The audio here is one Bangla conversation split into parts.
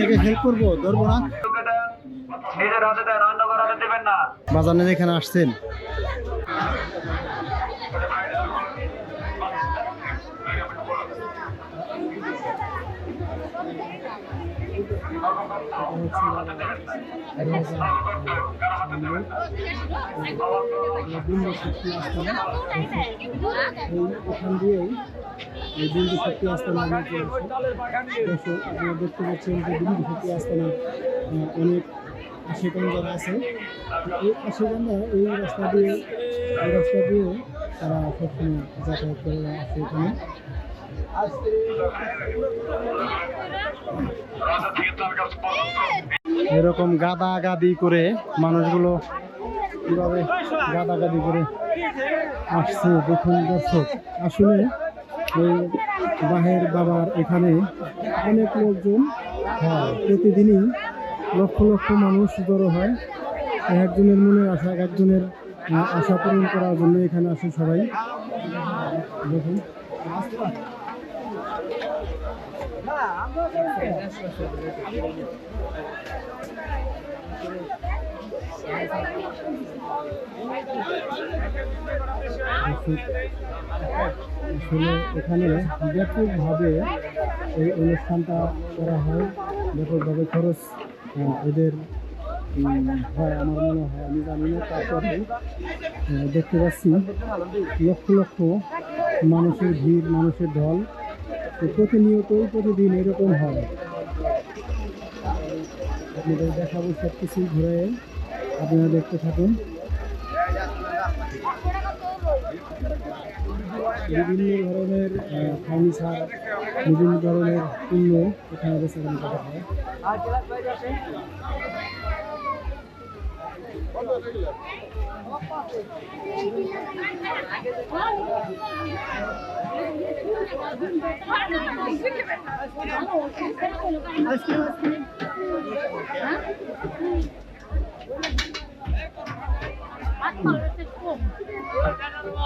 আপনাকে হেল্প করবো, ধরবো না। বাজারে এখানে আসছেন, ওখান দিয়েই এই বিন্দু শক্তি আস্তানা আপনারা দেখতে পাচ্ছেন যে বিন্দু শক্তি আস্তানা অনেক আশেপান যারা আছে, এই আশেপানরা এই রাস্তা দিয়ে তারা সবসময় যাতায়াত করে আসে এখানে। এরকম গাদাগাদি করে মানুষগুলো কিভাবে গাদাগাদি করে আসছে দেখুন দর্শক। আসলে ওই বাহের বাবার এখানে অনেক লোকজন হয়, প্রতিদিনই লক্ষ লক্ষ মানুষ জড়ো হয়। একজনের মনে আশা, একজনের আশা পূরণ করার জন্য এখানে আসে সবাই। দেখুন আসলে এখানে ব্যাপকভাবে এই অনুষ্ঠানটা করা হয়, ব্যাপকভাবে খরচ এদের হয় আমার মনে হয়, আমি জানি না। তারপরে দেখতে পাচ্ছি লক্ষ লক্ষ মানুষের ভিড়, মানুষের ঢল, প্রতিদিন এরকম হয়। আপনাদের দেখাবো সব কিছু ঘুরে, আপনারা দেখতে থাকুন। বিভিন্ন ধরনের ফার্নিচার, বিভিন্ন ধরনের পণ্য এখানে বেচাকেনা করা হয়।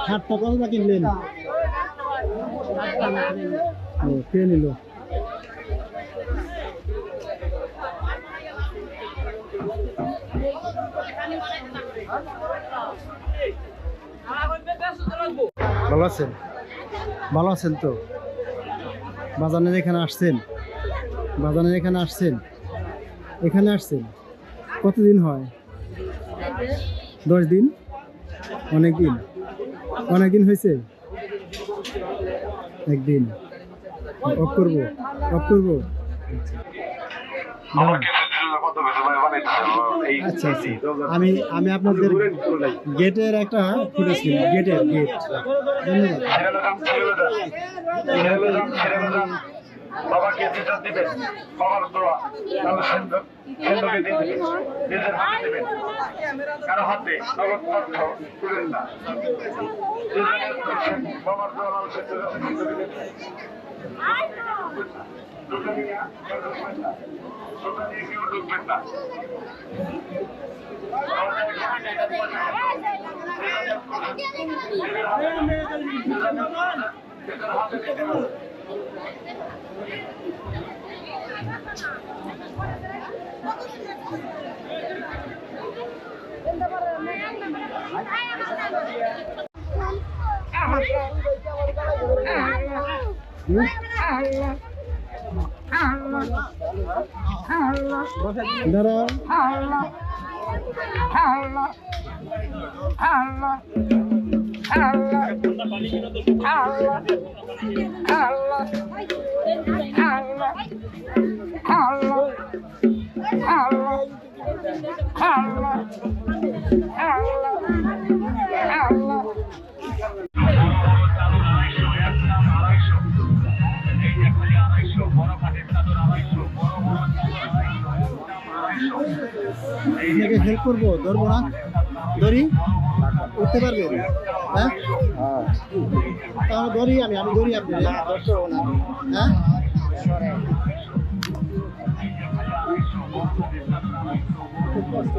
হাটটা কত টাকা কিনলেন? কে নিল? ভালো আছেন? ভালো আছেন তো? বাজারের এখানে আসছেন? এখানে আসছেন কতদিন হয়? 10 দিন? অনেক দিন হয়েছে? একদিন অফ করবো। আচ্ছা আচ্ছা, আমি আপনাদের গেটের একটা ফুটেজ নিলাম, গেট। ধন্যবাদ। বাবাকে যেটা দিবেন, বাবার দোয়া কেন্দ্রকে দিবেন, নিজের হাতে দিবেন, কারো হাতে নগদ অর্থ তুলেন না। বাবার দোয়া মানুষের কেউ ঢুকবেন না। হেল্প করবো, ধরবো না? ধরি, উঠতে পারবেন? হ্যাঁ, তাহলে ধরি আমি ধরি, আপনি হ্যাঁ। খুব কষ্ট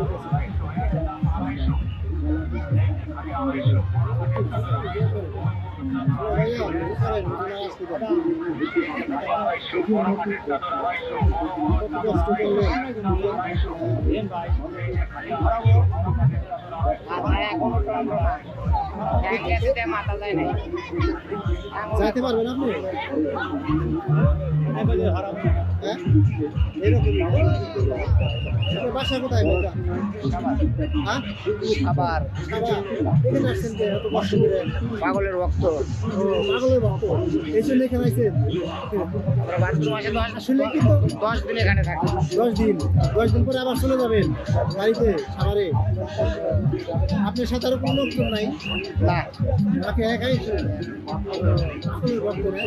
যাইতে পারবেন আপনি? হ্যাঁ এরকমই। আপনার বাসা কোথায় ভাইয়া? হ্যাঁ আবার এখানে আসছেন যে এত কষ্ট করে? পাগলের রক্ত ও পাগলের ভক্ত এই জন্য এখানে আইছেন? আমরা ভাদ্র মাসে আসলে কিন্তু 10 দিন এখানে থাকি। 10 দিন পরে আবার চলে যাবেন বাড়িতে সাভারে। আপনার সাথে আরো কোনো লোকজন নাই? না নাকি একাই পাগলের ভক্ত না?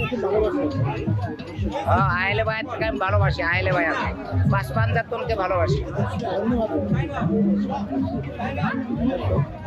খুব ভালোবাসেন। আইলে ভাইয়ের থেকে আমি ভালোবাসি। আইলে ভাই আছে পাঁচ পাঞ্জাতনকে ভালোবাসি। ধন্যবাদ।